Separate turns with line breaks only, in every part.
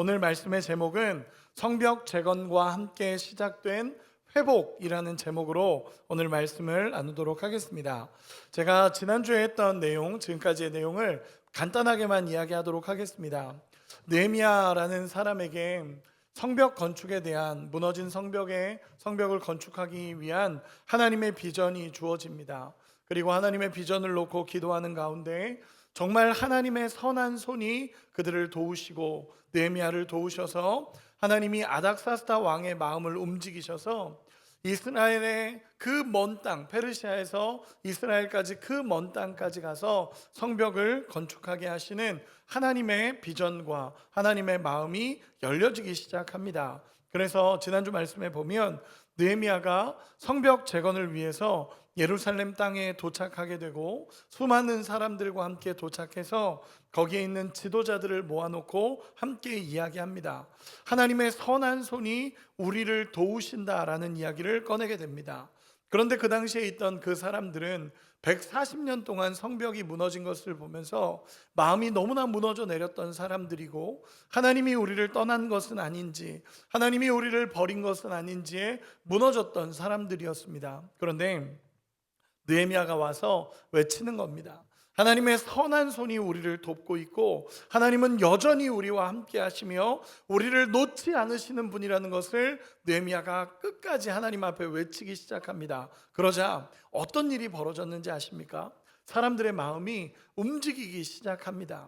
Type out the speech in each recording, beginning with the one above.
오늘 말씀의 제목은 성벽 재건과 함께 시작된 회복이라는 제목으로 오늘 말씀을 나누도록 하겠습니다. 제가 지난주에 했던 내용, 지금까지의 내용을 간단하게만 이야기하도록 하겠습니다. 느헤미야라는 사람에게 성벽 건축에 대한 무너진 성벽을 건축하기 위한 하나님의 비전이 주어집니다. 그리고 하나님의 비전을 놓고 기도하는 가운데 정말 하나님의 선한 손이 그들을 도우시고 느헤미야를 도우셔서 하나님이 아닥사스다 왕의 마음을 움직이셔서 이스라엘의 그 먼 땅, 페르시아에서 이스라엘까지 그 먼 땅까지 가서 성벽을 건축하게 하시는 하나님의 비전과 하나님의 마음이 열려지기 시작합니다. 그래서 지난주 말씀에 보면 느헤미야가 성벽 재건을 위해서 예루살렘 땅에 도착하게 되고 수많은 사람들과 함께 도착해서 거기에 있는 지도자들을 모아놓고 함께 이야기합니다. 하나님의 선한 손이 우리를 도우신다라는 이야기를 꺼내게 됩니다. 그런데 그 당시에 있던 그 사람들은 140년 동안 성벽이 무너진 것을 보면서 마음이 너무나 무너져 내렸던 사람들이고, 하나님이 우리를 떠난 것은 아닌지, 하나님이 우리를 버린 것은 아닌지에 무너졌던 사람들이었습니다. 그런데 느헤미야가 와서 외치는 겁니다. 하나님의 선한 손이 우리를 돕고 있고 하나님은 여전히 우리와 함께 하시며 우리를 놓지 않으시는 분이라는 것을 느헤미야가 끝까지 하나님 앞에 외치기 시작합니다. 그러자 어떤 일이 벌어졌는지 아십니까? 사람들의 마음이 움직이기 시작합니다.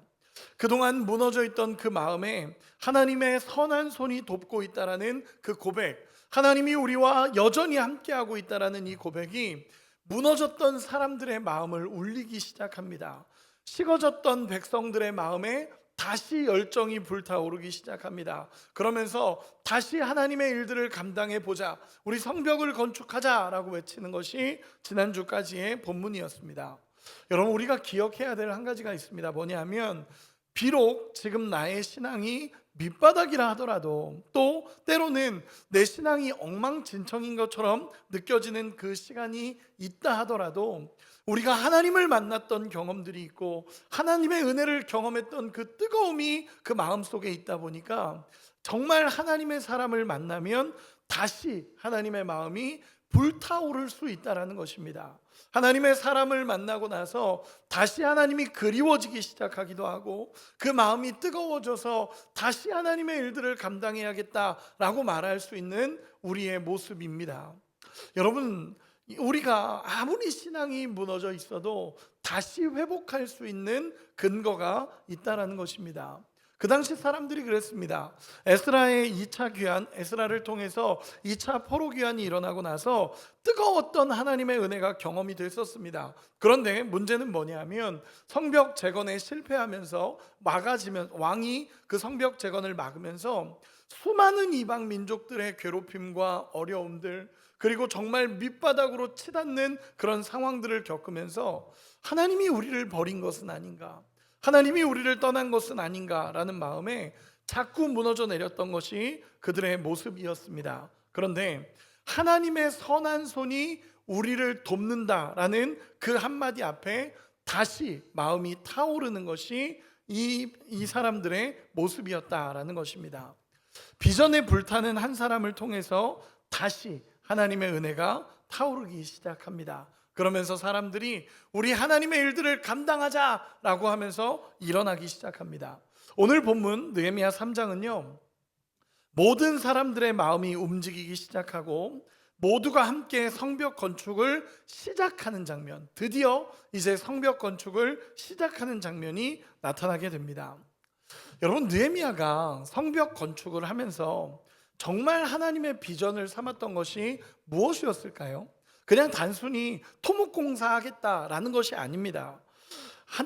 그동안 무너져 있던 그 마음에 하나님의 선한 손이 돕고 있다라는 그 고백, 하나님이 우리와 여전히 함께하고 있다라는 이 고백이 무너졌던 사람들의 마음을 울리기 시작합니다. 식어졌던 백성들의 마음에 다시 열정이 불타오르기 시작합니다. 그러면서 다시 하나님의 일들을 감당해 보자, 우리 성벽을 건축하자라고 외치는 것이 지난주까지의 본문이었습니다. 여러분, 우리가 기억해야 될 한 가지가 있습니다. 뭐냐면 비록 지금 나의 신앙이 밑바닥이라 하더라도, 또 때로는 내 신앙이 엉망진창인 것처럼 느껴지는 그 시간이 있다 하더라도, 우리가 하나님을 만났던 경험들이 있고 하나님의 은혜를 경험했던 그 뜨거움이 그 마음속에 있다 보니까 정말 하나님의 사람을 만나면 다시 하나님의 마음이 불타오를 수 있다는 것입니다. 하나님의 사람을 만나고 나서 다시 하나님이 그리워지기 시작하기도 하고 그 마음이 뜨거워져서 다시 하나님의 일들을 감당해야겠다라고 말할 수 있는 우리의 모습입니다. 여러분, 우리가 아무리 신앙이 무너져 있어도 다시 회복할 수 있는 근거가 있다는 것입니다. 그 당시 사람들이 그랬습니다. 에스라의 2차 귀환, 에스라를 통해서 2차 포로 귀환이 일어나고 나서 뜨거웠던 하나님의 은혜가 경험이 됐었습니다. 그런데 문제는 뭐냐면 성벽 재건에 실패하면서 왕이 그 성벽 재건을 막으면서 수많은 이방 민족들의 괴롭힘과 어려움들, 그리고 정말 밑바닥으로 치닫는 그런 상황들을 겪으면서 하나님이 우리를 버린 것은 아닌가, 하나님이 우리를 떠난 것은 아닌가라는 마음에 자꾸 무너져 내렸던 것이 그들의 모습이었습니다. 그런데 하나님의 선한 손이 우리를 돕는다라는 그 한마디 앞에 다시 마음이 타오르는 것이 이 사람들의 모습이었다라는 것입니다. 비전에 불타는 한 사람을 통해서 다시 하나님의 은혜가 타오르기 시작합니다. 그러면서 사람들이 우리 하나님의 일들을 감당하자라고 하면서 일어나기 시작합니다. 오늘 본문 느헤미야 3장은요, 모든 사람들의 마음이 움직이기 시작하고 모두가 함께 성벽 건축을 시작하는 장면, 드디어 이제 성벽 건축을 시작하는 장면이 나타나게 됩니다. 여러분, 느헤미야가 성벽 건축을 하면서 정말 하나님의 비전을 삼았던 것이 무엇이었을까요? 그냥 단순히 토목공사 하겠다라는 것이 아닙니다.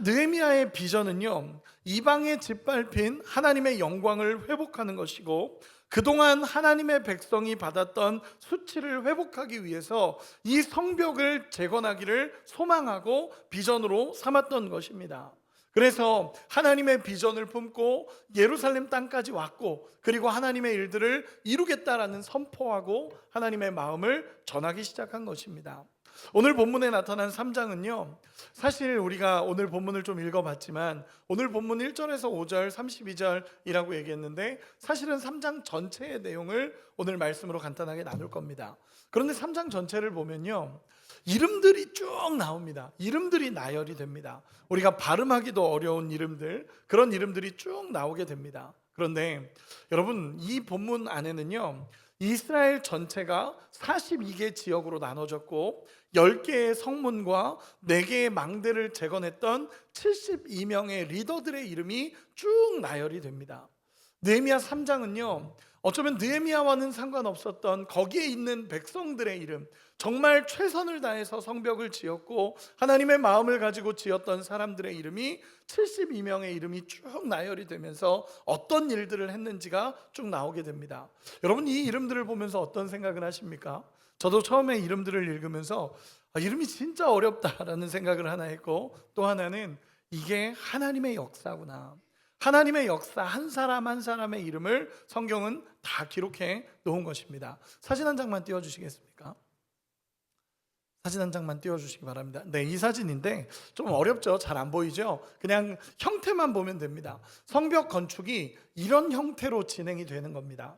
느헤미야의 비전은요, 이방에 짓밟힌 하나님의 영광을 회복하는 것이고 그동안 하나님의 백성이 받았던 수치를 회복하기 위해서 이 성벽을 재건하기를 소망하고 비전으로 삼았던 것입니다. 그래서 하나님의 비전을 품고 예루살렘 땅까지 왔고, 그리고 하나님의 일들을 이루겠다라는 선포하고 하나님의 마음을 전하기 시작한 것입니다. 오늘 본문에 나타난 3장은요, 사실 우리가 오늘 본문을 좀 읽어봤지만 오늘 본문 1절에서 5절 32절이라고 얘기했는데, 사실은 3장 전체의 내용을 오늘 말씀으로 간단하게 나눌 겁니다. 그런데 3장 전체를 보면요, 이름들이 쭉 나옵니다. 이름들이 나열이 됩니다. 우리가 발음하기도 어려운 이름들, 그런 이름들이 쭉 나오게 됩니다. 그런데 여러분, 이 본문 안에는요, 이스라엘 전체가 42개 지역으로 나눠졌고 10개의 성문과 4개의 망대를 재건했던 72명의 리더들의 이름이 쭉 나열이 됩니다. 느헤미야 3장은요, 어쩌면 느헤미야와는 상관없었던 거기에 있는 백성들의 이름, 정말 최선을 다해서 성벽을 지었고 하나님의 마음을 가지고 지었던 사람들의 이름이 72명의 이름이 쭉 나열이 되면서 어떤 일들을 했는지가 쭉 나오게 됩니다. 여러분, 이 이름들을 보면서 어떤 생각을 하십니까? 저도 처음에 이름들을 읽으면서 이름이 진짜 어렵다라는 생각을 하나 했고, 또 하나는 이게 하나님의 역사구나, 하나님의 역사, 한 사람 한 사람의 이름을 성경은 다 기록해 놓은 것입니다. 사진 한 장만 띄워주시겠습니까? 사진 한 장만 띄워주시기 바랍니다. 네, 이 사진인데 좀 어렵죠? 잘 안 보이죠? 그냥 형태만 보면 됩니다. 성벽 건축이 이런 형태로 진행이 되는 겁니다.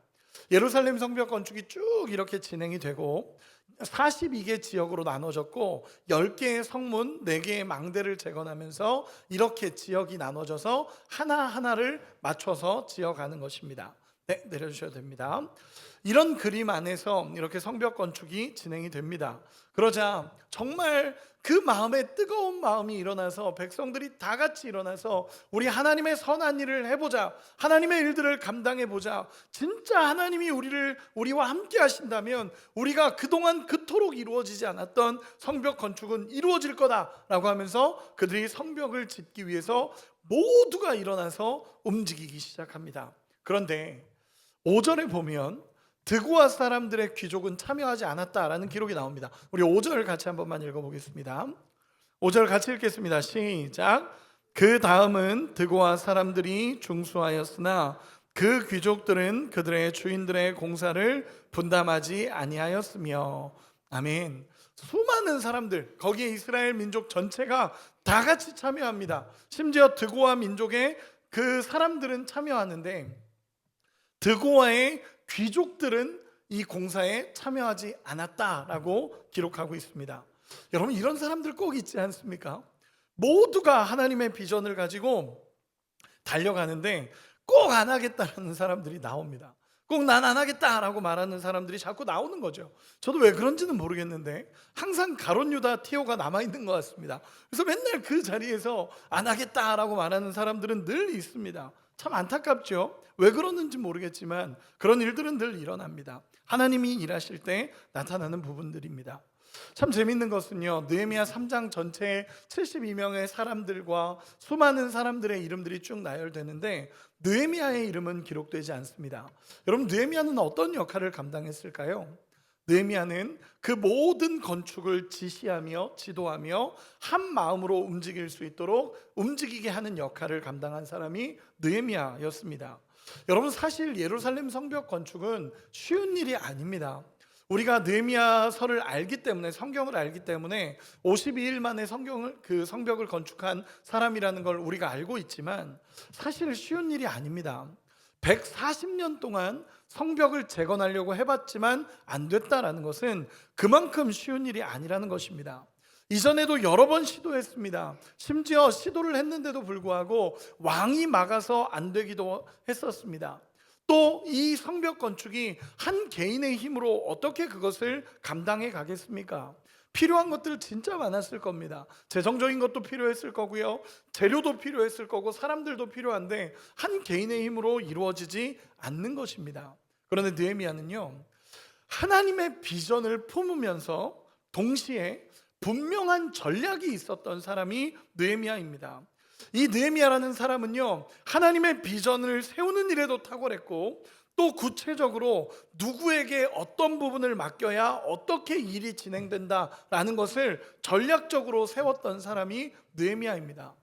예루살렘 성벽 건축이 쭉 이렇게 진행이 되고 42개 지역으로 나눠졌고 10개의 성문, 4개의 망대를 재건하면서 이렇게 지역이 나눠져서 하나하나를 맞춰서 지어가는 것입니다. 네, 내려주셔도 됩니다. 이런 그림 안에서 이렇게 성벽 건축이 진행이 됩니다. 그러자 정말 그 마음에 뜨거운 마음이 일어나서 백성들이 다 같이 일어나서 우리 하나님의 선한 일을 해보자, 하나님의 일들을 감당해보자, 진짜 하나님이 우리와 함께 하신다면 우리가 그동안 그토록 이루어지지 않았던 성벽 건축은 이루어질 거다라고 하면서 그들이 성벽을 짓기 위해서 모두가 일어나서 움직이기 시작합니다. 그런데 5절에 보면 드고아 사람들의 귀족은 참여하지 않았다라는 기록이 나옵니다. 우리 5절 같이 한 번만 읽어보겠습니다. 5절 같이 읽겠습니다. 시작. 그 다음은 드고아 사람들이 중수하였으나 그 귀족들은 그들의 주인들의 공사를 분담하지 아니하였으며. 아멘. 수많은 사람들, 거기에 이스라엘 민족 전체가 다 같이 참여합니다. 심지어 드고아 민족의 그 사람들은 참여하는데 드고아의 귀족들은 이 공사에 참여하지 않았다라고 기록하고 있습니다. 여러분, 이런 사람들 꼭 있지 않습니까? 모두가 하나님의 비전을 가지고 달려가는데 꼭 안 하겠다라는 사람들이 나옵니다. 꼭 난 안 하겠다라고 말하는 사람들이 자꾸 나오는 거죠. 저도 왜 그런지는 모르겠는데 항상 가룟 유다 티오가 남아있는 것 같습니다. 그래서 맨날 그 자리에서 안 하겠다라고 말하는 사람들은 늘 있습니다. 참 안타깝죠. 왜 그러는지 모르겠지만 그런 일들은 늘 일어납니다. 하나님이 일하실 때 나타나는 부분들입니다. 참 재밌는 것은요, 느헤미야 3장 전체에 72명의 사람들과 수많은 사람들의 이름들이 쭉 나열되는데 느헤미야의 이름은 기록되지 않습니다. 여러분, 느헤미야는 어떤 역할을 감당했을까요? 느헤미야는 그 모든 건축을 지시하며 지도하며 한 마음으로 움직일 수 있도록 움직이게 하는 역할을 감당한 사람이 느헤미야였습니다. 여러분, 사실 예루살렘 성벽 건축은 쉬운 일이 아닙니다. 우리가 느헤미야서를 알기 때문에, 성경을 알기 때문에 52일 만에 성벽을 건축한 사람이라는 걸 우리가 알고 있지만 사실 쉬운 일이 아닙니다. 140년 동안 성벽을 재건하려고 해봤지만 안 됐다라는 것은 그만큼 쉬운 일이 아니라는 것입니다. 이전에도 여러 번 시도했습니다. 심지어 시도를 했는데도 불구하고 왕이 막아서 안 되기도 했었습니다. 또 이 성벽 건축이 한 개인의 힘으로 어떻게 그것을 감당해 가겠습니까? 필요한 것들 진짜 많았을 겁니다. 재정적인 것도 필요했을 거고요, 재료도 필요했을 거고, 사람들도 필요한데 한 개인의 힘으로 이루어지지 않는 것입니다. 그런데 느헤미야는요, 하나님의 비전을 품으면서 동시에 분명한 전략이 있었던 사람이 느헤미야입니다. 이 느헤미야라는 사람은요, 하나님의 비전을 세우는 일에도 탁월했고 또 구체적으로 누구에게 어떤 부분을 맡겨야 어떻게 일이 진행된다라는 것을 전략적으로 세웠던 사람이 느헤미야입니다.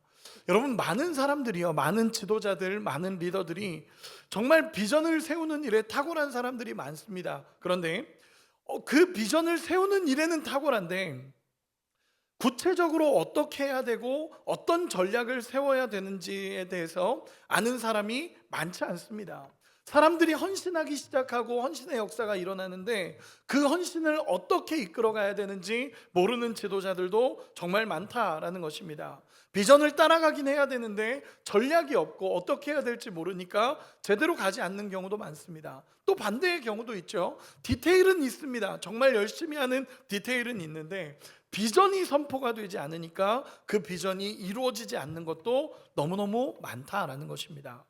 여러분, 많은 사람들이요, 많은 지도자들, 많은 리더들이 정말 비전을 세우는 일에 탁월한 사람들이 많습니다. 그런데 그 비전을 세우는 일에는 탁월한데 구체적으로 어떻게 해야 되고 어떤 전략을 세워야 되는지에 대해서 아는 사람이 많지 않습니다. 사람들이 헌신하기 시작하고 헌신의 역사가 일어나는데 그 헌신을 어떻게 이끌어 가야 되는지 모르는 지도자들도 정말 많다라는 것입니다. 비전을 따라가긴 해야 되는데 전략이 없고 어떻게 해야 될지 모르니까 제대로 가지 않는 경우도 많습니다. 또 반대의 경우도 있죠. 디테일은 있습니다. 정말 열심히 하는 디테일은 있는데 비전이 선포가 되지 않으니까 그 비전이 이루어지지 않는 것도 너무너무 많다라는 것입니다.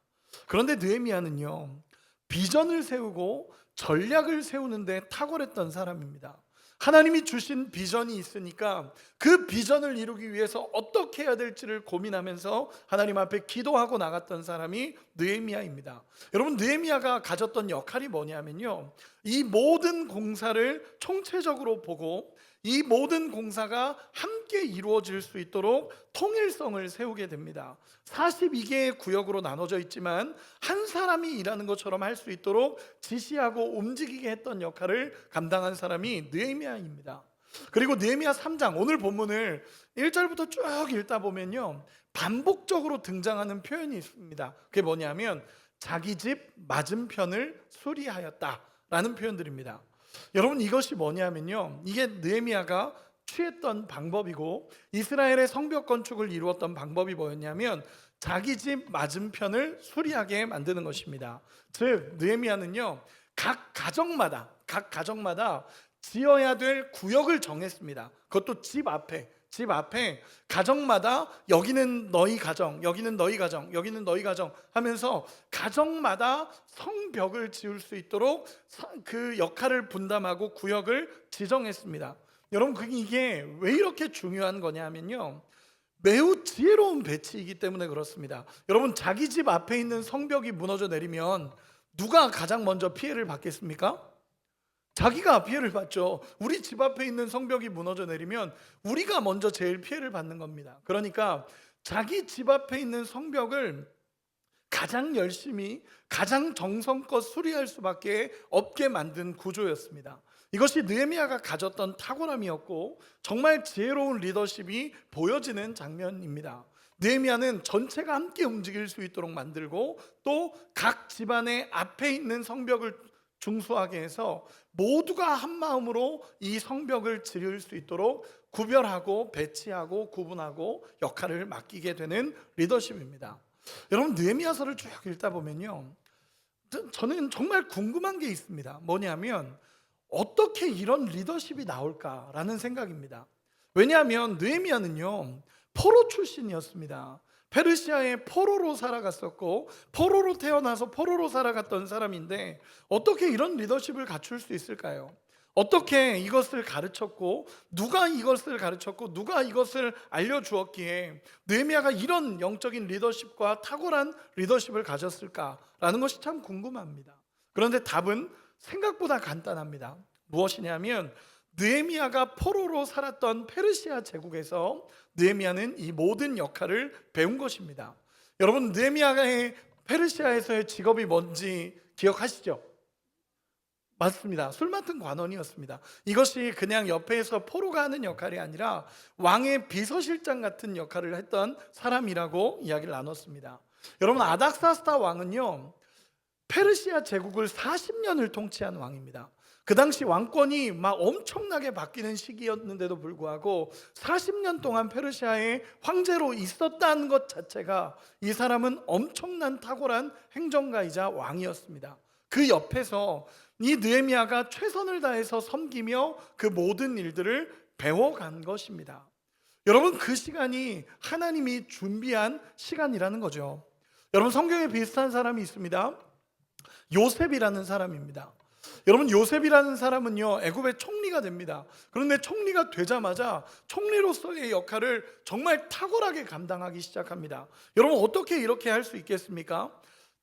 그런데 느헤미야는요, 비전을 세우고 전략을 세우는데 탁월했던 사람입니다. 하나님이 주신 비전이 있으니까 그 비전을 이루기 위해서 어떻게 해야 될지를 고민하면서 하나님 앞에 기도하고 나갔던 사람이 느헤미야입니다. 여러분, 느헤미야가 가졌던 역할이 뭐냐면요, 이 모든 공사를 총체적으로 보고 이 모든 공사가 함께 이루어질 수 있도록 통일성을 세우게 됩니다. 42개의 구역으로 나눠져 있지만 한 사람이 일하는 것처럼 할 수 있도록 지시하고 움직이게 했던 역할을 감당한 사람이 느헤미야입니다. 그리고 느헤미야 3장, 오늘 본문을 1절부터 쭉 읽다 보면요, 반복적으로 등장하는 표현이 있습니다. 그게 뭐냐면 자기 집 맞은편을 수리하였다라는 표현들입니다. 여러분, 이것이 뭐냐면요, 이게 느헤미야가 취했던 방법이고 이스라엘의 성벽 건축을 이루었던 방법이 뭐였냐면 자기 집 맞은편을 수리하게 만드는 것입니다. 즉 느헤미야는요, 각 가정마다 지어야 될 구역을 정했습니다. 그것도 집 앞에 가정마다 여기는 너희 가정, 여기는 너희 가정, 여기는 너희 가정 하면서 가정마다 성벽을 지을 수 있도록 그 역할을 분담하고 구역을 지정했습니다. 여러분, 이게 왜 이렇게 중요한 거냐면요, 매우 지혜로운 배치이기 때문에 그렇습니다. 여러분, 자기 집 앞에 있는 성벽이 무너져 내리면 누가 가장 먼저 피해를 받겠습니까? 자기가 피해를 받죠. 우리 집 앞에 있는 성벽이 무너져 내리면 우리가 먼저 제일 피해를 받는 겁니다. 그러니까 자기 집 앞에 있는 성벽을 가장 열심히, 가장 정성껏 수리할 수밖에 없게 만든 구조였습니다. 이것이 느헤미야가 가졌던 탁월함이었고 정말 지혜로운 리더십이 보여지는 장면입니다. 느헤미야는 전체가 함께 움직일 수 있도록 만들고 또 각 집안의 앞에 있는 성벽을 중수하게 해서 모두가 한 마음으로 이 성벽을 지을 수 있도록 구별하고 배치하고 구분하고 역할을 맡기게 되는 리더십입니다. 여러분, 느헤미야서를 쭉 읽다 보면요, 저는 정말 궁금한 게 있습니다. 뭐냐면 어떻게 이런 리더십이 나올까라는 생각입니다. 왜냐하면 느헤미야는요, 포로 출신이었습니다. 페르시아의 포로로 살아갔었고 포로로 태어나서 포로로 살아갔던 사람인데 어떻게 이런 리더십을 갖출 수 있을까요? 어떻게 이것을 가르쳤고 누가 이것을 가르쳤고 누가 이것을 알려주었기에 느헤미야가 이런 영적인 리더십과 탁월한 리더십을 가졌을까라는 것이 참 궁금합니다. 그런데 답은 생각보다 간단합니다. 무엇이냐면 느헤미야가 포로로 살았던 페르시아 제국에서 느헤미야는 이 모든 역할을 배운 것입니다. 여러분, 느헤미야의 페르시아에서의 직업이 뭔지 기억하시죠? 맞습니다. 술 맡은 관원이었습니다. 이것이 그냥 옆에서 포로가 하는 역할이 아니라 왕의 비서실장 같은 역할을 했던 사람이라고 이야기를 나눴습니다. 여러분, 아닥사스다 왕은요, 페르시아 제국을 40년을 통치한 왕입니다. 그 당시 왕권이 막 엄청나게 바뀌는 시기였는데도 불구하고 40년 동안 페르시아의 황제로 있었다는 것 자체가 이 사람은 엄청난 탁월한 행정가이자 왕이었습니다. 그 옆에서 이 느헤미야가 최선을 다해서 섬기며 그 모든 일들을 배워간 것입니다. 여러분, 그 시간이 하나님이 준비한 시간이라는 거죠. 여러분, 성경에 비슷한 사람이 있습니다. 요셉이라는 사람입니다. 여러분, 요셉이라는 사람은요, 애굽의 총리가 됩니다. 그런데 총리가 되자마자 총리로서의 역할을 정말 탁월하게 감당하기 시작합니다. 여러분, 어떻게 이렇게 할 수 있겠습니까?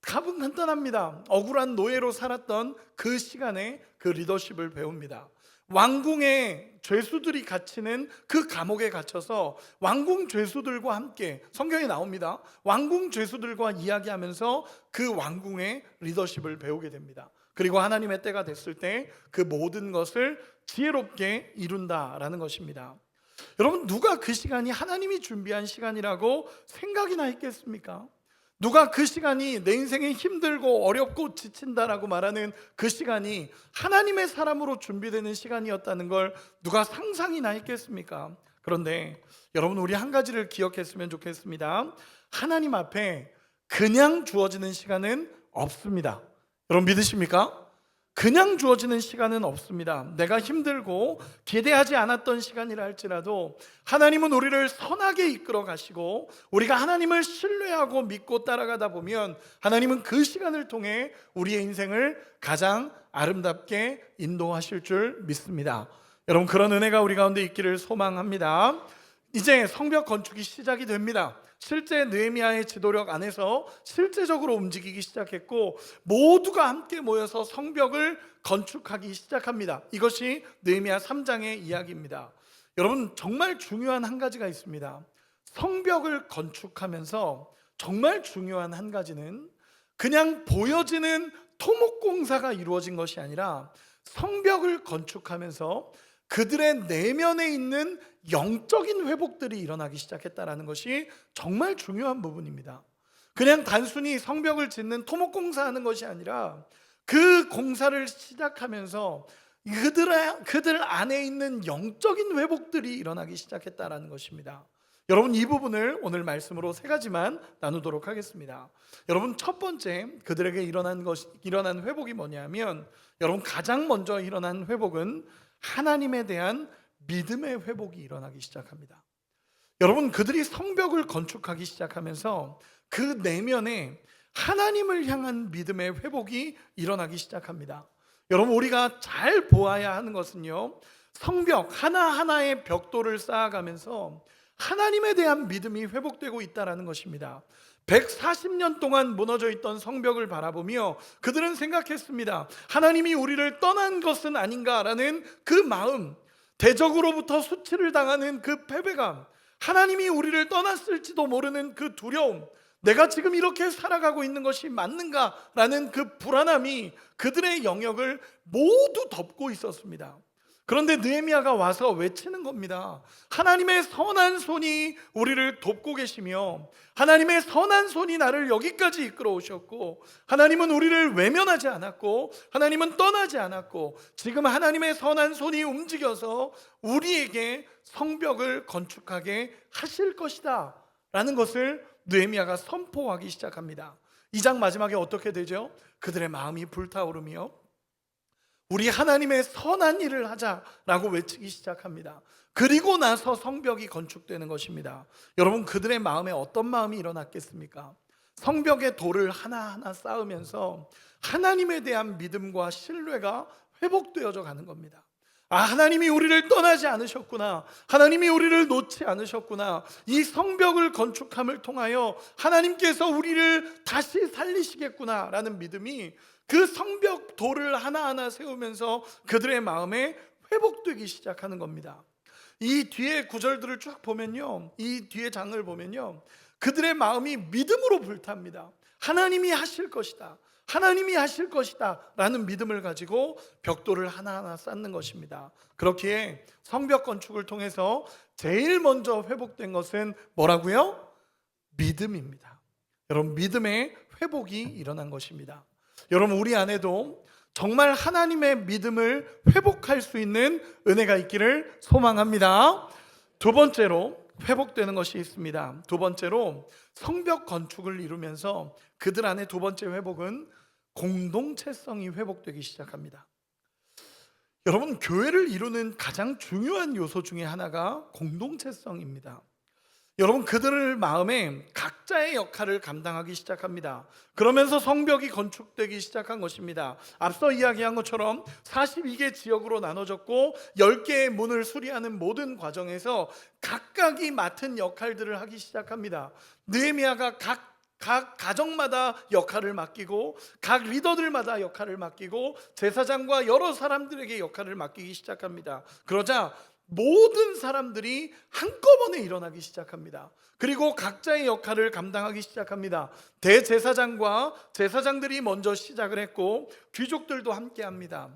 답은 간단합니다. 억울한 노예로 살았던 그 시간에 그 리더십을 배웁니다. 왕궁의 죄수들이 갇히는 그 감옥에 갇혀서 왕궁 죄수들과 함께, 성경에 나옵니다, 왕궁 죄수들과 이야기하면서 그 왕궁의 리더십을 배우게 됩니다. 그리고 하나님의 때가 됐을 때 그 모든 것을 지혜롭게 이룬다라는 것입니다. 여러분, 누가 그 시간이 하나님이 준비한 시간이라고 생각이나 했겠습니까? 누가 그 시간이 내 인생에 힘들고 어렵고 지친다라고 말하는 그 시간이 하나님의 사람으로 준비되는 시간이었다는 걸 누가 상상이나 했겠습니까? 그런데 여러분, 우리 한 가지를 기억했으면 좋겠습니다. 하나님 앞에 그냥 주어지는 시간은 없습니다. 여러분, 믿으십니까? 그냥 주어지는 시간은 없습니다. 내가 힘들고 기대하지 않았던 시간이라 할지라도 하나님은 우리를 선하게 이끌어 가시고, 우리가 하나님을 신뢰하고 믿고 따라가다 보면 하나님은 그 시간을 통해 우리의 인생을 가장 아름답게 인도하실 줄 믿습니다. 여러분, 그런 은혜가 우리 가운데 있기를 소망합니다. 이제 성벽 건축이 시작이 됩니다. 실제 느헤미야의 지도력 안에서 실제적으로 움직이기 시작했고, 모두가 함께 모여서 성벽을 건축하기 시작합니다. 이것이 느헤미야 3장의 이야기입니다. 여러분, 정말 중요한 한 가지가 있습니다. 성벽을 건축하면서 정말 중요한 한 가지는 그냥 보여지는 토목공사가 이루어진 것이 아니라, 성벽을 건축하면서 그들의 내면에 있는 영적인 회복들이 일어나기 시작했다는 것이 정말 중요한 부분입니다. 그냥 단순히 성벽을 짓는 토목공사하는 것이 아니라, 그 공사를 시작하면서 그들 안에 있는 영적인 회복들이 일어나기 시작했다는 것입니다. 여러분, 이 부분을 오늘 말씀으로 세 가지만 나누도록 하겠습니다. 여러분, 첫 번째 그들에게 일어난 회복이 뭐냐면, 여러분, 가장 먼저 일어난 회복은 하나님에 대한 믿음의 회복이 일어나기 시작합니다. 여러분, 그들이 성벽을 건축하기 시작하면서 그 내면에 하나님을 향한 믿음의 회복이 일어나기 시작합니다. 여러분, 우리가 잘 보아야 하는 것은요, 성벽 하나하나의 벽돌을 쌓아가면서 하나님에 대한 믿음이 회복되고 있다는 것입니다. 140년 동안 무너져 있던 성벽을 바라보며 그들은 생각했습니다. 하나님이 우리를 떠난 것은 아닌가라는 그 마음, 대적으로부터 수치를 당하는 그 패배감, 하나님이 우리를 떠났을지도 모르는 그 두려움, 내가 지금 이렇게 살아가고 있는 것이 맞는가라는 그 불안함이 그들의 영역을 모두 덮고 있었습니다. 그런데 느헤미야가 와서 외치는 겁니다. 하나님의 선한 손이 우리를 돕고 계시며, 하나님의 선한 손이 나를 여기까지 이끌어 오셨고, 하나님은 우리를 외면하지 않았고, 하나님은 떠나지 않았고, 지금 하나님의 선한 손이 움직여서 우리에게 성벽을 건축하게 하실 것이다 라는 것을 느헤미야가 선포하기 시작합니다. 2장 마지막에 어떻게 되죠? 그들의 마음이 불타오르며 우리 하나님의 선한 일을 하자라고 외치기 시작합니다. 그리고 나서 성벽이 건축되는 것입니다. 여러분, 그들의 마음에 어떤 마음이 일어났겠습니까? 성벽의 돌을 하나하나 쌓으면서 하나님에 대한 믿음과 신뢰가 회복되어져 가는 겁니다. 하나님이 우리를 떠나지 않으셨구나, 하나님이 우리를 놓지 않으셨구나, 이 성벽을 건축함을 통하여 하나님께서 우리를 다시 살리시겠구나 라는 믿음이 그 성벽 돌을 하나하나 세우면서 그들의 마음에 회복되기 시작하는 겁니다. 이 뒤에 구절들을 쭉 보면요, 이 뒤에 장을 보면요, 그들의 마음이 믿음으로 불탑니다. 하나님이 하실 것이다, 하나님이 하실 것이다 라는 믿음을 가지고 벽돌을 하나하나 쌓는 것입니다. 그렇기에 성벽 건축을 통해서 제일 먼저 회복된 것은 뭐라고요? 믿음입니다. 여러분, 믿음의 회복이 일어난 것입니다. 여러분, 우리 안에도 정말 하나님의 믿음을 회복할 수 있는 은혜가 있기를 소망합니다. 두 번째로 회복되는 것이 있습니다. 두 번째로 성벽 건축을 이루면서 그들 안에 두 번째 회복은 공동체성이 회복되기 시작합니다. 여러분, 교회를 이루는 가장 중요한 요소 중에 하나가 공동체성입니다. 여러분, 그들의 마음에 각자의 역할을 감당하기 시작합니다. 그러면서 성벽이 건축되기 시작한 것입니다. 앞서 이야기한 것처럼 42개 지역으로 나눠졌고 10개의 문을 수리하는 모든 과정에서 각각이 맡은 역할들을 하기 시작합니다. 느헤미야가 각 가정마다 역할을 맡기고 각 리더들마다 역할을 맡기고 제사장과 여러 사람들에게 역할을 맡기기 시작합니다. 그러자 모든 사람들이 한꺼번에 일어나기 시작합니다. 그리고 각자의 역할을 감당하기 시작합니다. 대제사장과 제사장들이 먼저 시작을 했고 귀족들도 함께 합니다.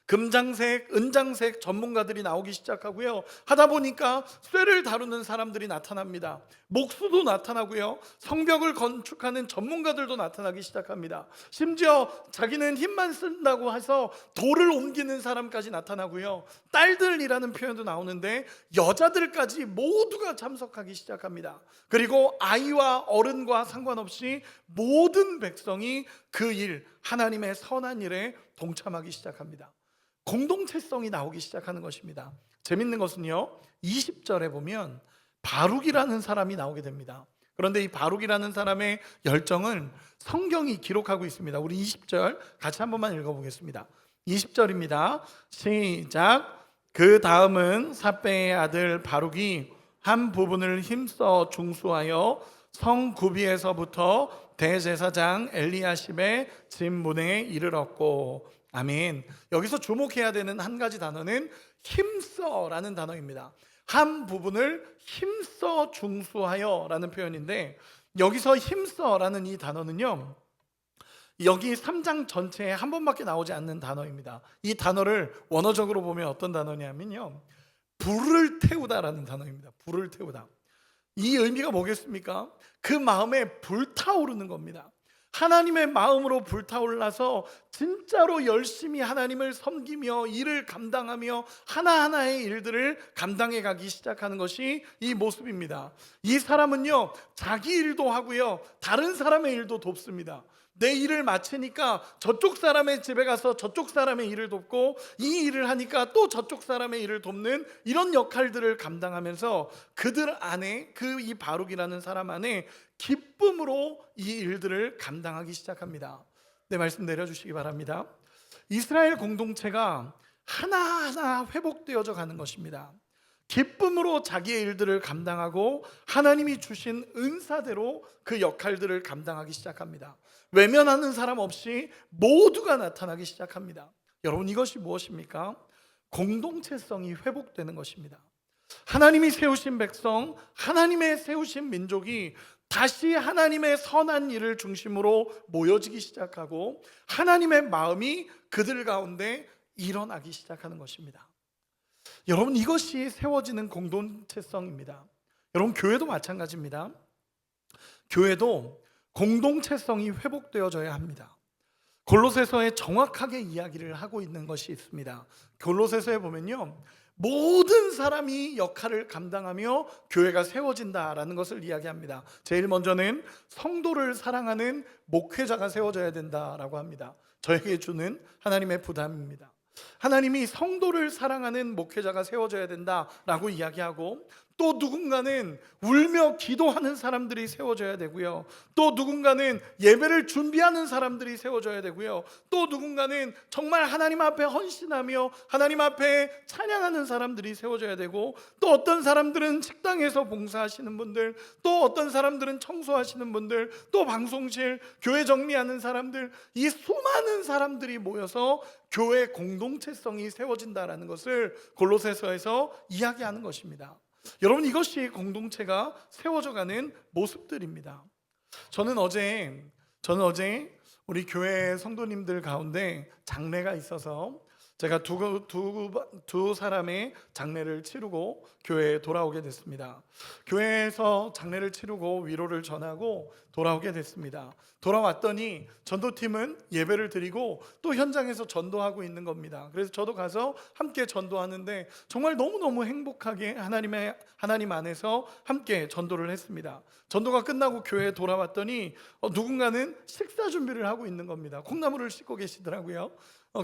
금장색, 은장색 전문가들이 나오기 시작하고요. 하다 보니까 쇠를 다루는 사람들이 나타납니다. 목수도 나타나고요. 성벽을 건축하는 전문가들도 나타나기 시작합니다. 심지어 자기는 힘만 쓴다고 해서 돌을 옮기는 사람까지 나타나고요. 딸들이라는 표현도 나오는데 여자들까지 모두가 참석하기 시작합니다. 그리고 아이와 어른과 상관없이 모든 백성이 그 일, 하나님의 선한 일에 동참하기 시작합니다. 공동체성이 나오기 시작하는 것입니다. 재밌는 것은요, 20절에 보면 바룩이라는 사람이 나오게 됩니다. 그런데 이 바룩이라는 사람의 열정은 성경이 기록하고 있습니다. 우리 20절 같이 한 번만 읽어보겠습니다. 20절입니다. 시작. 그 다음은 삿배의 아들 바룩이 한 부분을 힘써 중수하여 성구비에서부터 대제사장 엘리야십의 집문에 이르렀고. 아멘. 여기서 주목해야 되는 한 가지 단어는 힘써라는 단어입니다. 한 부분을 힘써 중수하여 라는 표현인데, 여기서 힘써라는 이 단어는요, 여기 3장 전체에 한 번밖에 나오지 않는 단어입니다. 이 단어를 원어적으로 보면 어떤 단어냐면요, 불을 태우다라는 단어입니다. 불을 태우다. 이 의미가 뭐겠습니까? 그 마음에 불타오르는 겁니다. 하나님의 마음으로 불타올라서 진짜로 열심히 하나님을 섬기며 일을 감당하며 하나하나의 일들을 감당해 가기 시작하는 것이 이 모습입니다. 이 사람은요, 자기 일도 하고요, 다른 사람의 일도 돕습니다. 내 일을 마치니까 저쪽 사람의 집에 가서 저쪽 사람의 일을 돕고, 이 일을 하니까 또 저쪽 사람의 일을 돕는 이런 역할들을 감당하면서 그들 안에, 이 바룩이라는 사람 안에 기쁨으로 이 일들을 감당하기 시작합니다. 네, 말씀 내려주시기 바랍니다. 이스라엘 공동체가 하나하나 회복되어져 가는 것입니다. 기쁨으로 자기의 일들을 감당하고 하나님이 주신 은사대로 그 역할들을 감당하기 시작합니다. 외면하는 사람 없이 모두가 나타나기 시작합니다. 여러분, 이것이 무엇입니까? 공동체성이 회복되는 것입니다. 하나님이 세우신 백성, 하나님의 세우신 민족이 다시 하나님의 선한 일을 중심으로 모여지기 시작하고 하나님의 마음이 그들 가운데 일어나기 시작하는 것입니다. 여러분, 이것이 세워지는 공동체성입니다. 여러분, 교회도 마찬가지입니다. 교회도 공동체성이 회복되어져야 합니다. 골로새서에 정확하게 이야기를 하고 있는 것이 있습니다. 골로새서에 보면요, 모든 사람이 역할을 감당하며 교회가 세워진다라는 것을 이야기합니다. 제일 먼저는 성도를 사랑하는 목회자가 세워져야 된다라고 합니다. 저에게 주는 하나님의 부담입니다. 하나님이 성도를 사랑하는 목회자가 세워져야 된다라고 이야기하고, 또 누군가는 울며 기도하는 사람들이 세워져야 되고요, 또 누군가는 예배를 준비하는 사람들이 세워져야 되고요, 또 누군가는 정말 하나님 앞에 헌신하며 하나님 앞에 찬양하는 사람들이 세워져야 되고, 또 어떤 사람들은 식당에서 봉사하시는 분들, 또 어떤 사람들은 청소하시는 분들, 또 방송실, 교회 정리하는 사람들, 이 수많은 사람들이 모여서 교회 공동체성이 세워진다라는 것을 골로새서에서 이야기하는 것입니다. 여러분, 이것이 공동체가 세워져가는 모습들입니다. 저는 어제 우리 교회 성도님들 가운데 장례가 있어서 제가 두 사람의 장례를 치르고 교회에 돌아오게 됐습니다. 교회에서 장례를 치르고 위로를 전하고 돌아오게 됐습니다. 돌아왔더니 전도팀은 예배를 드리고 또 현장에서 전도하고 있는 겁니다. 그래서 저도 가서 함께 전도하는데 정말 너무너무 행복하게 하나님 안에서 함께 전도를 했습니다. 전도가 끝나고 교회에 돌아왔더니 누군가는 식사 준비를 하고 있는 겁니다. 콩나물을 씻고 계시더라고요.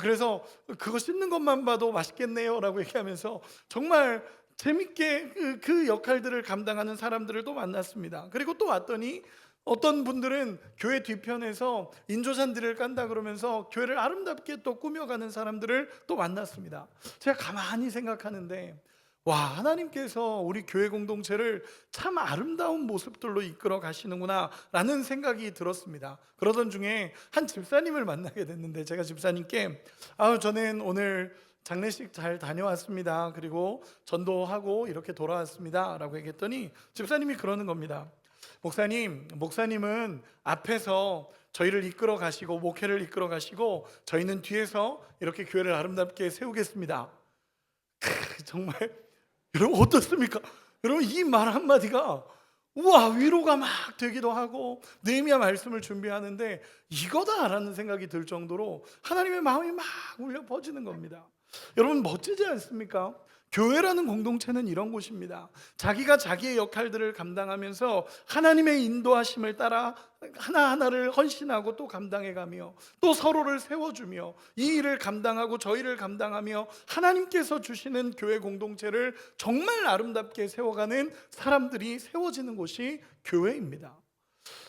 그래서 그거 씻는 것만 봐도 맛있겠네요 라고 얘기하면서 정말 재밌게 그 역할들을 감당하는 사람들을 또 만났습니다. 그리고 또 왔더니 어떤 분들은 교회 뒤편에서 인조잔디를 깐다 그러면서 교회를 아름답게 또 꾸며가는 사람들을 또 만났습니다. 제가 가만히 생각하는데, 와, 하나님께서 우리 교회 공동체를 참 아름다운 모습들로 이끌어 가시는구나 라는 생각이 들었습니다. 그러던 중에 한 집사님을 만나게 됐는데, 제가 집사님께 저는 오늘 장례식 잘 다녀왔습니다, 그리고 전도하고 이렇게 돌아왔습니다 라고 얘기했더니 집사님이 그러는 겁니다. 목사님은 앞에서 저희를 이끌어 가시고 목회를 이끌어 가시고 저희는 뒤에서 이렇게 교회를 아름답게 세우겠습니다. 정말 여러분 어떻습니까? 여러분 이 말 한마디가 우와, 위로가 막 되기도 하고, 느헤미야 말씀을 준비하는데 이거다라는 생각이 들 정도로 하나님의 마음이 막 울려 퍼지는 겁니다. 여러분 멋지지 않습니까? 교회라는 공동체는 이런 곳입니다. 자기가 자기의 역할들을 감당하면서 하나님의 인도하심을 따라 하나하나를 헌신하고 또 감당해가며 또 서로를 세워주며 이 일을 감당하고 저 일을 감당하며 하나님께서 주시는 교회 공동체를 정말 아름답게 세워가는 사람들이 세워지는 곳이 교회입니다.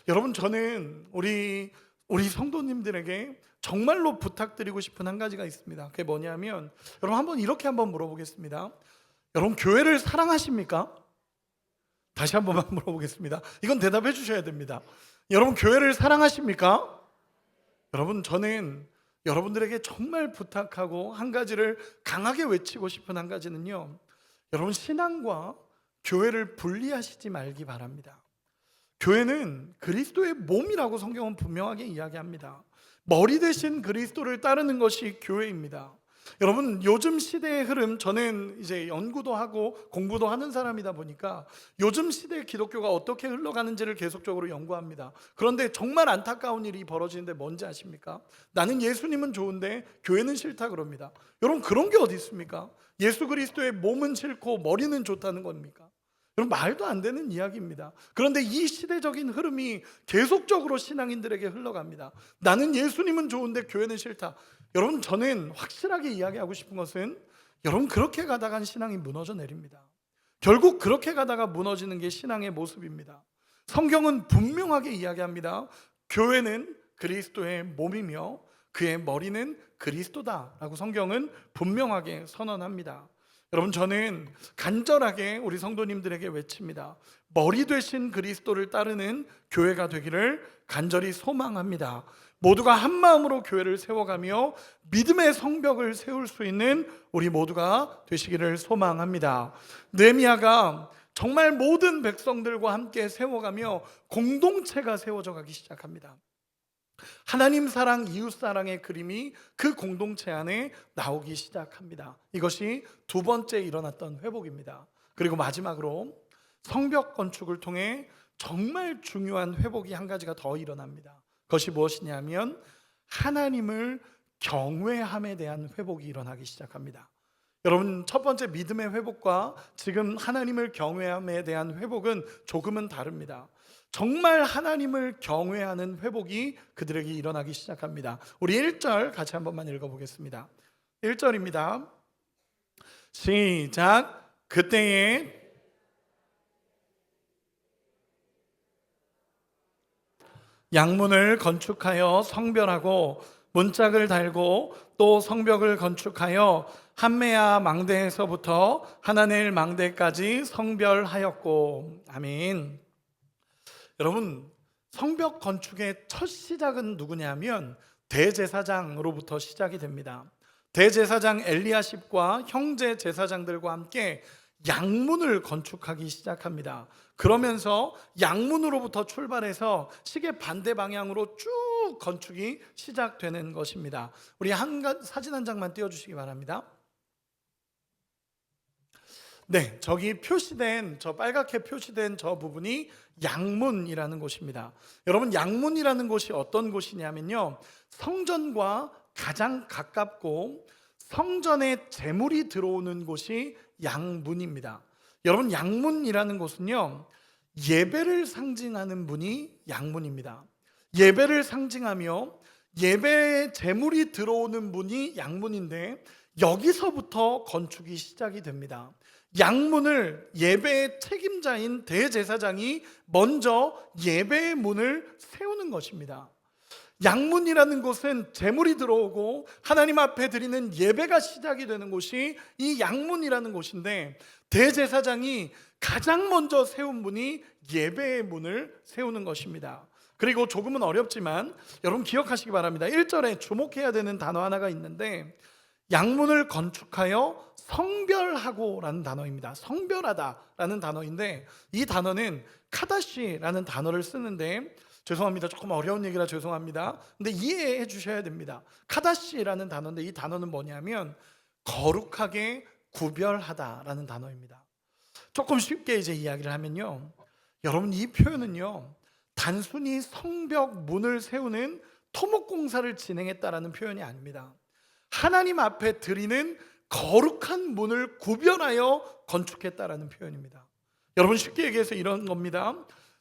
여러분, 저는 우리 성도님들에게 정말로 부탁드리고 싶은 한 가지가 있습니다. 그게 뭐냐면, 여러분 이렇게 한번 물어보겠습니다. 여러분 교회를 사랑하십니까? 다시 한 번만 물어보겠습니다. 이건 대답해 주셔야 됩니다. 여러분 교회를 사랑하십니까? 여러분, 저는 여러분들에게 정말 부탁하고 한 가지를 강하게 외치고 싶은 한 가지는요, 여러분 신앙과 교회를 분리하시지 말기 바랍니다. 교회는 그리스도의 몸이라고 성경은 분명하게 이야기합니다. 머리 대신 그리스도를 따르는 것이 교회입니다. 여러분, 요즘 시대의 흐름, 저는 이제 연구도 하고 공부도 하는 사람이다 보니까 요즘 시대의 기독교가 어떻게 흘러가는지를 계속적으로 연구합니다. 그런데 정말 안타까운 일이 벌어지는데 뭔지 아십니까? 나는 예수님은 좋은데 교회는 싫다 그럽니다. 여러분, 그런 게 어디 있습니까? 예수 그리스도의 몸은 싫고 머리는 좋다는 겁니까? 여러분, 말도 안 되는 이야기입니다. 그런데 이 시대적인 흐름이 계속적으로 신앙인들에게 흘러갑니다. 나는 예수님은 좋은데 교회는 싫다. 여러분, 저는 확실하게 이야기하고 싶은 것은, 여러분 그렇게 가다가 신앙이 무너져 내립니다. 결국 그렇게 가다가 무너지는 게 신앙의 모습입니다. 성경은 분명하게 이야기합니다. 교회는 그리스도의 몸이며 그의 머리는 그리스도다라고 성경은 분명하게 선언합니다. 여러분, 저는 간절하게 우리 성도님들에게 외칩니다. 머리 되신 그리스도를 따르는 교회가 되기를 간절히 소망합니다. 모두가 한 마음으로 교회를 세워가며 믿음의 성벽을 세울 수 있는 우리 모두가 되시기를 소망합니다. 느헤미야가 정말 모든 백성들과 함께 세워가며 공동체가 세워져 가기 시작합니다. 하나님 사랑, 이웃 사랑의 그림이 그 공동체 안에 나오기 시작합니다. 이것이 두 번째 일어났던 회복입니다. 그리고 마지막으로 성벽 건축을 통해 정말 중요한 회복이 한 가지가 더 일어납니다. 그것이 무엇이냐면 하나님을 경외함에 대한 회복이 일어나기 시작합니다. 여러분, 첫 번째 믿음의 회복과 지금 하나님을 경외함에 대한 회복은 조금은 다릅니다. 정말 하나님을 경외하는 회복이 그들에게 일어나기 시작합니다. 우리 1절 같이 한 번만 읽어보겠습니다. 1절입니다. 시작. 그때에 양문을 건축하여 성별하고 문짝을 달고 또 성벽을 건축하여 한메아 망대에서부터 하나넬 망대까지 성별하였고. 아멘. 여러분, 성벽 건축의 첫 시작은 누구냐면 대제사장으로부터 시작이 됩니다. 대제사장 엘리야십과 형제 제사장들과 함께 양문을 건축하기 시작합니다. 그러면서 양문으로부터 출발해서 시계 반대 방향으로 쭉 건축이 시작되는 것입니다. 우리 사진 한 장만 띄워주시기 바랍니다. 네, 저기 표시된, 저 빨갛게 표시된 저 부분이 양문이라는 곳입니다. 여러분, 양문이라는 곳이 어떤 곳이냐면요, 성전과 가장 가깝고 성전에 제물이 들어오는 곳이 양문입니다. 여러분, 양문이라는 곳은요, 예배를 상징하는 문이 양문입니다. 예배를 상징하며 예배에 제물이 들어오는 문이 양문인데, 여기서부터 건축이 시작이 됩니다. 양문을 예배의 책임자인 대제사장이 먼저 예배의 문을 세우는 것입니다. 양문이라는 곳은 제물이 들어오고 하나님 앞에 드리는 예배가 시작이 되는 곳이 이 양문이라는 곳인데, 대제사장이 가장 먼저 세운 문이 예배의 문을 세우는 것입니다. 그리고 조금은 어렵지만 여러분 기억하시기 바랍니다. 1절에 주목해야 되는 단어 하나가 있는데, 양문을 건축하여 성별하고 라는 단어입니다. 성별하다 라는 단어인데, 이 단어는 카다시라는 단어를 쓰는데, 죄송합니다, 조금 어려운 얘기라 죄송합니다. 근데 이해해 주셔야 됩니다. 카다시라는 단어인데, 이 단어는 뭐냐면 거룩하게 구별하다라는 단어입니다. 조금 쉽게 이제 이야기를 하면요, 여러분 이 표현은요, 단순히 성벽 문을 세우는 토목공사를 진행했다라는 표현이 아닙니다. 하나님 앞에 드리는 거룩한 문을 구별하여 건축했다라는 표현입니다. 여러분 쉽게 얘기해서 이런 겁니다.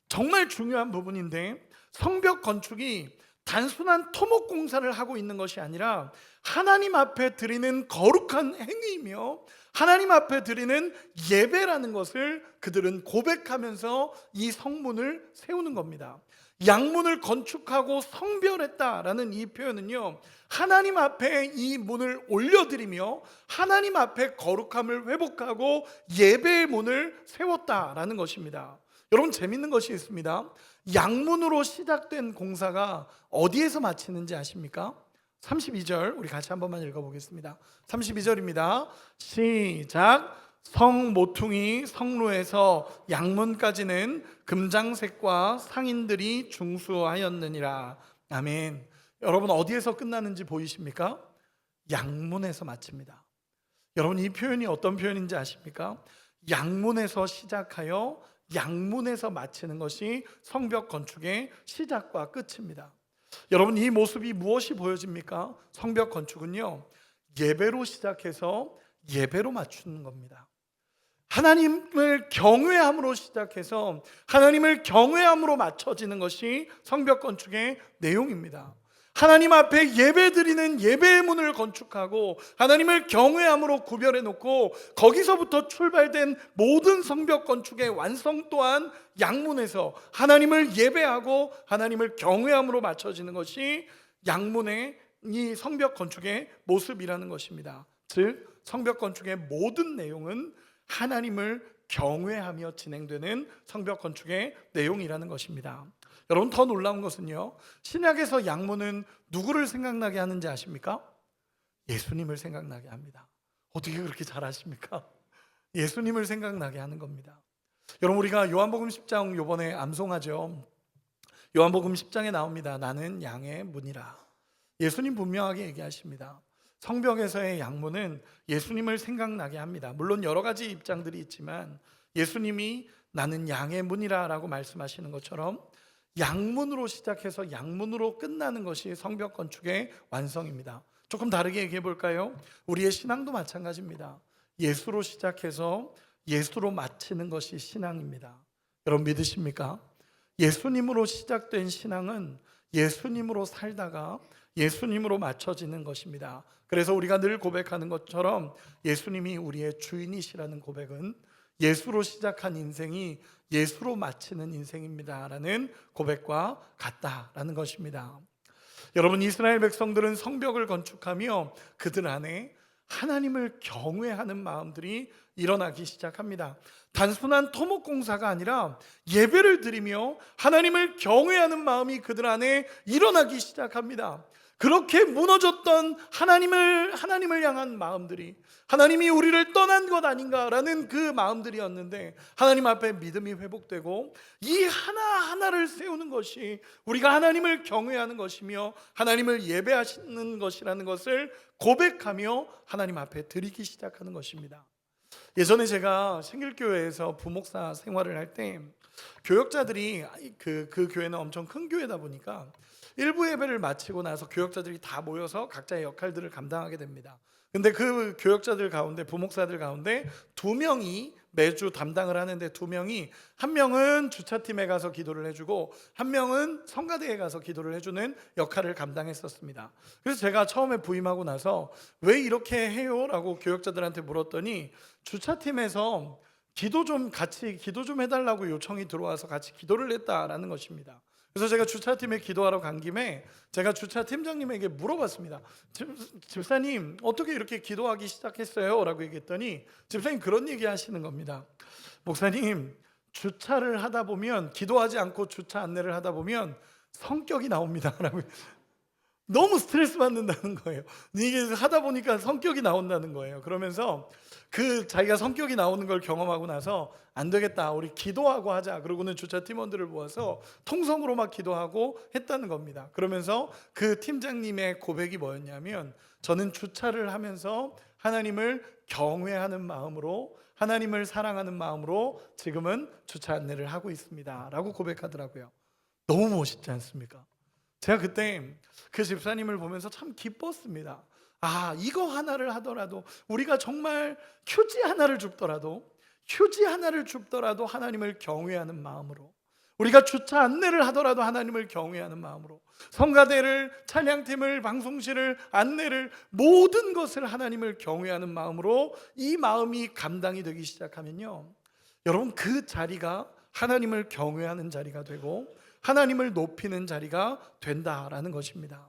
정말 중요한 부분인데, 성벽 건축이 단순한 토목공사를 하고 있는 것이 아니라 하나님 앞에 드리는 거룩한 행위이며 하나님 앞에 드리는 예배라는 것을 그들은 고백하면서 이 성문을 세우는 겁니다. 양문을 건축하고 성별했다라는 이 표현은요, 하나님 앞에 이 문을 올려드리며 하나님 앞에 거룩함을 회복하고 예배의 문을 세웠다라는 것입니다. 여러분 재밌는 것이 있습니다. 양문으로 시작된 공사가 어디에서 마치는지 아십니까? 32절 우리 같이 한 번만 읽어보겠습니다. 32절입니다. 시작. 성 모퉁이 성로에서 양문까지는 금장색과 상인들이 중수하였느니라. 아멘. 여러분 어디에서 끝나는지 보이십니까? 양문에서 마칩니다. 여러분 이 표현이 어떤 표현인지 아십니까? 양문에서 시작하여 양문에서 마치는 것이 성벽 건축의 시작과 끝입니다. 여러분 이 모습이 무엇이 보여집니까? 성벽 건축은요, 예배로 시작해서 예배로 맞추는 겁니다. 하나님을 경외함으로 시작해서 하나님을 경외함으로 맞춰지는 것이 성벽 건축의 내용입니다. 하나님 앞에 예배드리는 예배의 문을 건축하고 하나님을 경외함으로 구별해 놓고 거기서부터 출발된 모든 성벽 건축의 완성 또한 양문에서 하나님을 예배하고 하나님을 경외함으로 맞춰지는 것이 양문의 이 성벽 건축의 모습이라는 것입니다. 즉 성벽 건축의 모든 내용은 하나님을 경외하며 진행되는 성벽 건축의 내용이라는 것입니다. 여러분 더 놀라운 것은요, 신약에서 양문은 누구를 생각나게 하는지 아십니까? 예수님을 생각나게 합니다. 어떻게 그렇게 잘 아십니까? 예수님을 생각나게 하는 겁니다. 여러분 우리가 요한복음 10장 요번에 암송하죠. 요한복음 10장에 나옵니다. 나는 양의 문이라. 예수님 분명하게 얘기하십니다. 성벽에서의 양문은 예수님을 생각나게 합니다. 물론 여러 가지 입장들이 있지만 예수님이 나는 양의 문이라 라고 말씀하시는 것처럼 양문으로 시작해서 양문으로 끝나는 것이 성벽 건축의 완성입니다. 조금 다르게 얘기해 볼까요? 우리의 신앙도 마찬가지입니다. 예수로 시작해서 예수로 마치는 것이 신앙입니다. 여러분 믿으십니까? 예수님으로 시작된 신앙은 예수님으로 살다가 예수님으로 맞춰지는 것입니다. 그래서 우리가 늘 고백하는 것처럼 예수님이 우리의 주인이시라는 고백은 예수로 시작한 인생이 예수로 마치는 인생입니다 라는 고백과 같다라는 것입니다. 여러분 이스라엘 백성들은 성벽을 건축하며 그들 안에 하나님을 경외하는 마음들이 일어나기 시작합니다. 단순한 토목공사가 아니라 예배를 드리며 하나님을 경외하는 마음이 그들 안에 일어나기 시작합니다. 그렇게 무너졌던 하나님을 향한 마음들이 하나님이 우리를 떠난 것 아닌가라는 그 마음들이었는데 하나님 앞에 믿음이 회복되고 이 하나하나를 세우는 것이 우리가 하나님을 경외하는 것이며 하나님을 예배하시는 것이라는 것을 고백하며 하나님 앞에 드리기 시작하는 것입니다. 예전에 제가 생길교회에서 부목사 생활을 할 때 교역자들이 그 교회는 엄청 큰 교회다 보니까 일부 예배를 마치고 나서 교역자들이 다 모여서 각자의 역할들을 감당하게 됩니다. 근데 그 교역자들 가운데 부목사들 가운데 2명이 매주 담당을 하는데 2명이 한 명은 주차팀에 가서 기도를 해주고 한 명은 성가대에 가서 기도를 해주는 역할을 감당했었습니다. 그래서 제가 처음에 부임하고 나서 왜 이렇게 해요? 라고 교역자들한테 물었더니 주차팀에서 같이 기도 좀 해달라고 요청이 들어와서 같이 기도를 했다라는 것입니다. 그래서 제가 주차팀에 기도하러 간 김에 제가 주차 팀장님에게 물어봤습니다. 집사님 어떻게 이렇게 기도하기 시작했어요? 라고 얘기했더니 집사님 그런 얘기 하시는 겁니다. 목사님, 주차를 하다 보면, 기도하지 않고 주차 안내를 하다 보면 성격이 나옵니다 라고. 너무 스트레스 받는다는 거예요. 이게 하다 보니까 성격이 나온다는 거예요. 그러면서 자기가 성격이 나오는 걸 경험하고 나서 안 되겠다, 우리 기도하고 하자. 그러고는 주차 팀원들을 모아서 통성으로 막 기도하고 했다는 겁니다. 그러면서 그 팀장님의 고백이 뭐였냐면, 저는 주차를 하면서 하나님을 경외하는 마음으로, 하나님을 사랑하는 마음으로 지금은 주차 안내를 하고 있습니다 라고 고백하더라고요. 너무 멋있지 않습니까? 제가 그때 그 집사님을 보면서 참 기뻤습니다. 아, 이거 하나를 하더라도, 우리가 정말 휴지 하나를 줍더라도 하나님을 경외하는 마음으로, 우리가 주차 안내를 하더라도 하나님을 경외하는 마음으로, 성가대를, 찬양팀을, 방송실을, 안내를, 모든 것을 하나님을 경외하는 마음으로 이 마음이 감당이 되기 시작하면요, 여러분 그 자리가 하나님을 경외하는 자리가 되고 하나님을 높이는 자리가 된다라는 것입니다.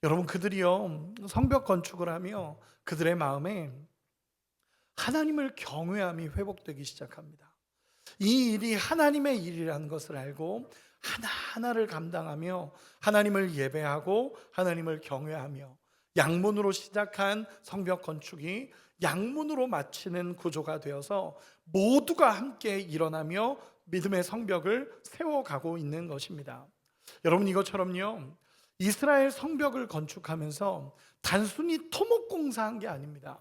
여러분, 그들이요 성벽 건축을 하며 그들의 마음에 하나님을 경외함이 회복되기 시작합니다. 이 일이 하나님의 일이라는 것을 알고 하나하나를 감당하며 하나님을 예배하고 하나님을 경외하며, 양문으로 시작한 성벽 건축이 양문으로 마치는 구조가 되어서 모두가 함께 일어나며 믿음의 성벽을 세워가고 있는 것입니다. 여러분, 이것처럼요 이스라엘 성벽을 건축하면서 단순히 토목공사한 게 아닙니다.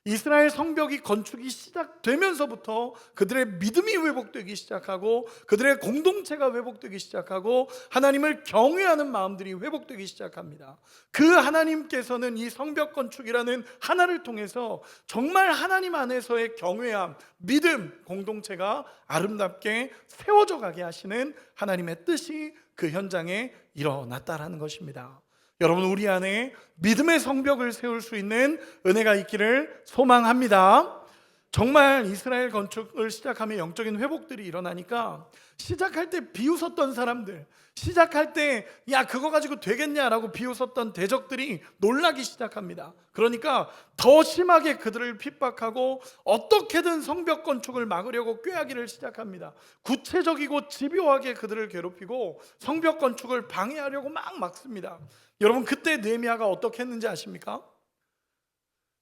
이스라엘 성벽이 건축이 시작되면서부터 그들의 믿음이 회복되기 시작하고, 그들의 공동체가 회복되기 시작하고, 하나님을 경외하는 마음들이 회복되기 시작합니다. 그 하나님께서는 이 성벽 건축이라는 하나를 통해서 정말 하나님 안에서의 경외함, 믿음, 공동체가 아름답게 세워져 가게 하시는 하나님의 뜻이 그 현장에 일어났다라는 것입니다. 여러분, 우리 안에 믿음의 성벽을 세울 수 있는 은혜가 있기를 소망합니다. 정말 이스라엘 건축을 시작하면 영적인 회복들이 일어나니까, 시작할 때 비웃었던 사람들, 시작할 때 야 그거 가지고 되겠냐라고 비웃었던 대적들이 놀라기 시작합니다. 그러니까 더 심하게 그들을 핍박하고 어떻게든 성벽 건축을 막으려고 꾀하기를 시작합니다. 구체적이고 집요하게 그들을 괴롭히고 성벽 건축을 방해하려고 막 막습니다. 여러분, 그때 느헤미야가 어떻게 했는지 아십니까?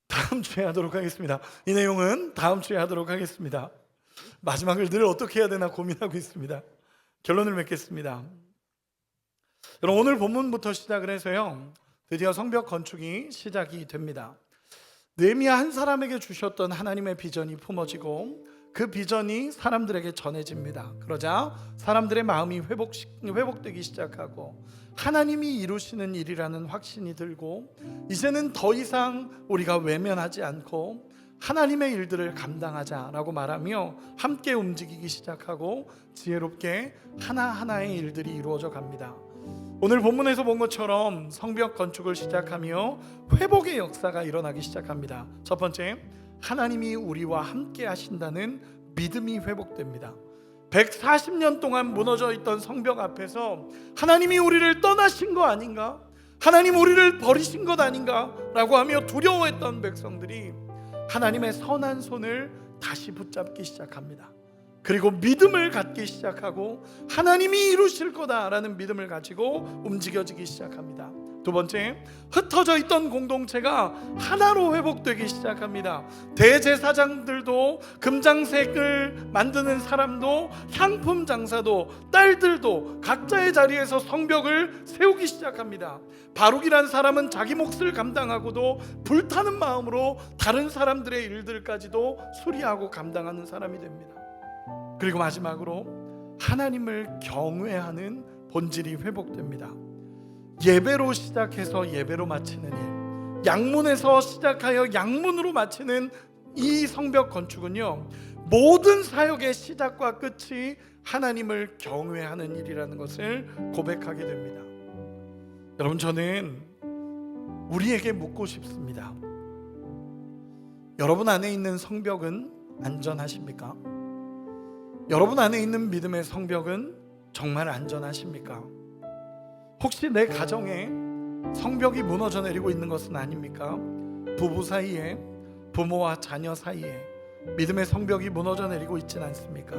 다음 주에 하도록 하겠습니다. 이 내용은 다음 주에 하도록 하겠습니다. 마지막을 늘 어떻게 해야 되나 고민하고 있습니다. 결론을 맺겠습니다. 여러분, 오늘 본문부터 시작을 해서요 드디어 성벽 건축이 시작이 됩니다. 느헤미야 한 사람에게 주셨던 하나님의 비전이 품어지고 그 비전이 사람들에게 전해집니다. 그러자 사람들의 마음이 회복되기 시작하고 하나님이 이루시는 일이라는 확신이 들고, 이제는 더 이상 우리가 외면하지 않고 하나님의 일들을 감당하자라고 말하며 함께 움직이기 시작하고 지혜롭게 하나하나의 일들이 이루어져 갑니다. 오늘 본문에서 본 것처럼 성벽 건축을 시작하며 회복의 역사가 일어나기 시작합니다. 첫 번째, 하나님이 우리와 함께 하신다는 믿음이 회복됩니다. 140년 동안 무너져 있던 성벽 앞에서 하나님이 우리를 떠나신 거 아닌가? 하나님 우리를 버리신 것 아닌가? 라고 하며 두려워했던 백성들이 하나님의 선한 손을 다시 붙잡기 시작합니다. 그리고 믿음을 갖기 시작하고 하나님이 이루실 거다라는 믿음을 가지고 움직여지기 시작합니다. 두 번째, 흩어져 있던 공동체가 하나로 회복되기 시작합니다. 대제사장들도, 금장색을 만드는 사람도, 향품 장사도, 딸들도 각자의 자리에서 성벽을 세우기 시작합니다. 바룩이란 사람은 자기 몫을 감당하고도 불타는 마음으로 다른 사람들의 일들까지도 수리하고 감당하는 사람이 됩니다. 그리고 마지막으로 하나님을 경외하는 본질이 회복됩니다. 예배로 시작해서 예배로 마치는 일, 양문에서 시작하여 양문으로 마치는 이 성벽 건축은요, 모든 사역의 시작과 끝이 하나님을 경외하는 일이라는 것을 고백하게 됩니다. 여러분, 저는 우리에게 묻고 싶습니다. 여러분 안에 있는 성벽은 안전하십니까? 여러분 안에 있는 믿음의 성벽은 정말 안전하십니까? 혹시 내 가정에 성벽이 무너져 내리고 있는 것은 아닙니까? 부부 사이에, 부모와 자녀 사이에 믿음의 성벽이 무너져 내리고 있진 않습니까?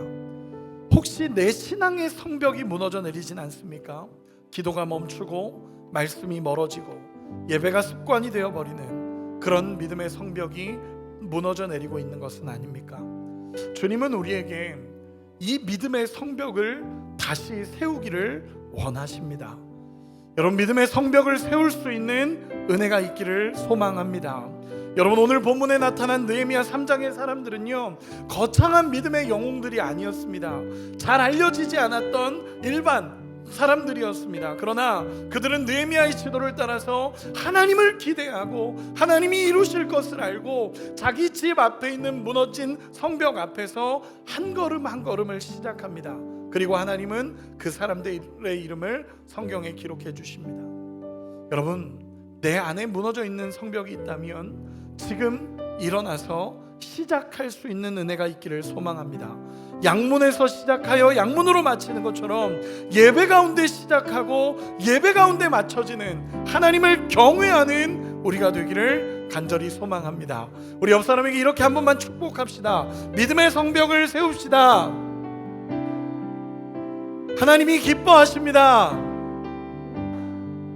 혹시 내 신앙의 성벽이 무너져 내리진 않습니까? 기도가 멈추고 말씀이 멀어지고 예배가 습관이 되어버리는 그런 믿음의 성벽이 무너져 내리고 있는 것은 아닙니까? 주님은 우리에게 이 믿음의 성벽을 다시 세우기를 원하십니다. 여러분, 믿음의 성벽을 세울 수 있는 은혜가 있기를 소망합니다. 여러분, 오늘 본문에 나타난 느헤미야 3장의 사람들은요, 거창한 믿음의 영웅들이 아니었습니다. 잘 알려지지 않았던 일반 사람들이었습니다. 그러나 그들은 느헤미야의 지도를 따라서 하나님을 기대하고 하나님이 이루실 것을 알고 자기 집 앞에 있는 무너진 성벽 앞에서 한 걸음 한 걸음을 시작합니다. 그리고 하나님은 그 사람들의 이름을 성경에 기록해 주십니다. 여러분, 내 안에 무너져 있는 성벽이 있다면 지금 일어나서 시작할 수 있는 은혜가 있기를 소망합니다. 양문에서 시작하여 양문으로 마치는 것처럼 예배 가운데 시작하고 예배 가운데 맞춰지는 하나님을 경외하는 우리가 되기를 간절히 소망합니다. 우리 옆 사람에게 이렇게 한 번만 축복합시다. 믿음의 성벽을 세웁시다. 하나님이 기뻐하십니다.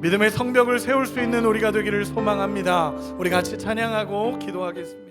믿음의 성벽을 세울 수 있는 우리가 되기를 소망합니다. 우리 같이 찬양하고 기도하겠습니다.